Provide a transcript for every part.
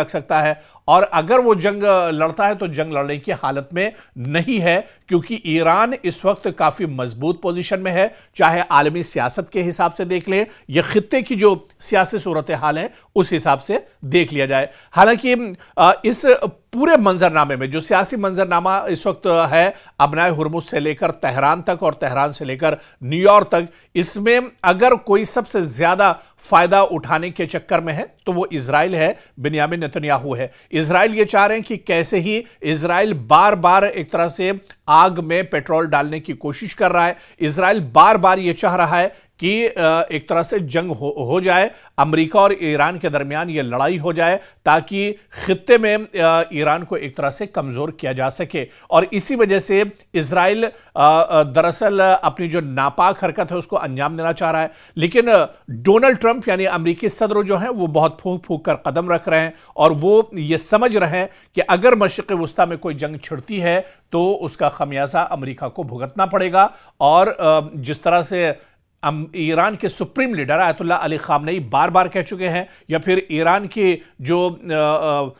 लग सकता है, और अगर वो जंग लड़ता है तो जंग लड़ने की हालत में नहीं है, क्योंकि ईरान इस वक्त काफी मजबूत पोजीशन में है। चाहे आलमी सियासत के हिसाब से देख लें या खित्ते की जो सियासी सूरत हाल है उस हिसाब से देख लिया जाए। हालांकि इस पूरे मंजरनामे में जो सियासी मंजरनामा इस वक्त है अबनाए हुर्मुज से लेकर तेहरान तक और तेहरान से लेकर न्यूयॉर्क तक, इसमें अगर कोई सबसे ज्यादा फायदा उठाने के चक्कर में है तो वो इजराइल है, बिन्यामिन नेतन्याहू है। इजराइल ये चाह रहे हैं कि कैसे ही इजराइल बार बार एक तरह से आग में पेट्रोल डालने की कोशिश कर रहा है। इजराइल बार बार ये चाह रहा है कि एक तरह से जंग हो जाए, अमेरिका और ईरान के दरमियान ये लड़ाई हो जाए, ताकि खित्ते में ईरान को एक तरह से कमजोर किया जा सके। और इसी वजह से इजराइल दरअसल अपनी जो नापाक हरकत है उसको अंजाम देना चाह रहा है। लेकिन डोनाल्ड ट्रंप यानी अमेरिकी सदर जो हैं वो बहुत फूंक फूंक कर कदम रख रहे हैं, और वो ये समझ रहे हैं कि अगर मशरिक़ वुस्ता में कोई जंग छिड़ती है तो उसका खमियाजा अमेरिका को भुगतना पड़ेगा। और जिस तरह से ईरान के supreme leader Ayatollah Ali Khamenei बार बार कह चुके हैं, या फिर ईरान की जो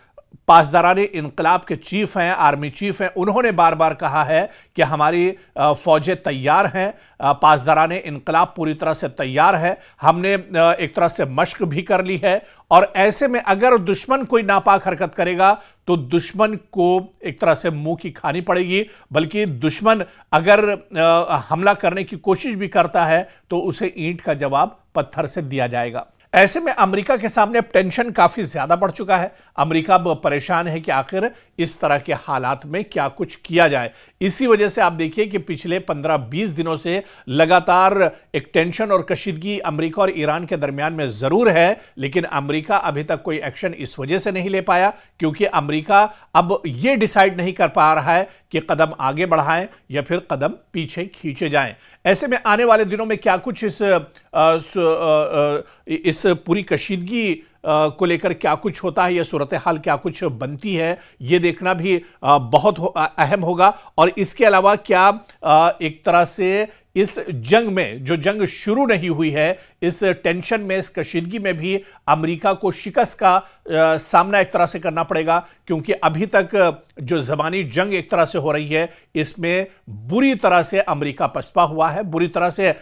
पासदाराने इनकलाब के चीफ हैं, आर्मी चीफ हैं, उन्होंने बार बार कहा है कि हमारी फौजें तैयार हैं, पासदाराने इनकलाब पूरी तरह से तैयार है, हमने एक तरह से मश्क भी कर ली है। और ऐसे में अगर दुश्मन कोई नापाक हरकत करेगा तो दुश्मन को एक तरह से मुंह की खानी पड़ेगी, बल्कि दुश्मन अगर हमला करने की कोशिश भी करता है तो उसे ईंट का जवाब पत्थर से दिया जाएगा। ऐसे में अमेरिका के सामने टेंशन काफी ज्यादा बढ़ चुका है। अमेरिका अब परेशान है कि आखिर इस तरह के हालात में क्या कुछ किया जाए। इसी वजह से आप देखिए कि पिछले 15-20 दिनों से लगातार एक टेंशन और कशीदगी अमेरिका और ईरान के दरमियान में जरूर है, लेकिन अमेरिका अभी तक कोई एक्शन इस वजह से नहीं ले पाया क्योंकि अमेरिका अब यह डिसाइड नहीं कर पा रहा है कि कदम आगे बढ़ाएं या फिर कदम पीछे खींचे जाएं। ऐसे में आने वाले दिनों में क्या कुछ इस पूरी कशीदगी को लेकर क्या कुछ होता है, यह सूरत हाल क्या कुछ बनती है, यह देखना भी बहुत अहम होगा। और इसके अलावा क्या एक तरह से इस जंग में, जो जंग शुरू नहीं हुई है, इस टेंशन में, इस कशीदगी में भी अमेरिका को शिकस्त का सामना एक तरह से करना पड़ेगा, क्योंकि अभी तक जो ज़बानी जंग एक तरह से हो रही है इसमें बुरी तरह से अमेरिका पछता हुआ है, बुरी तरह से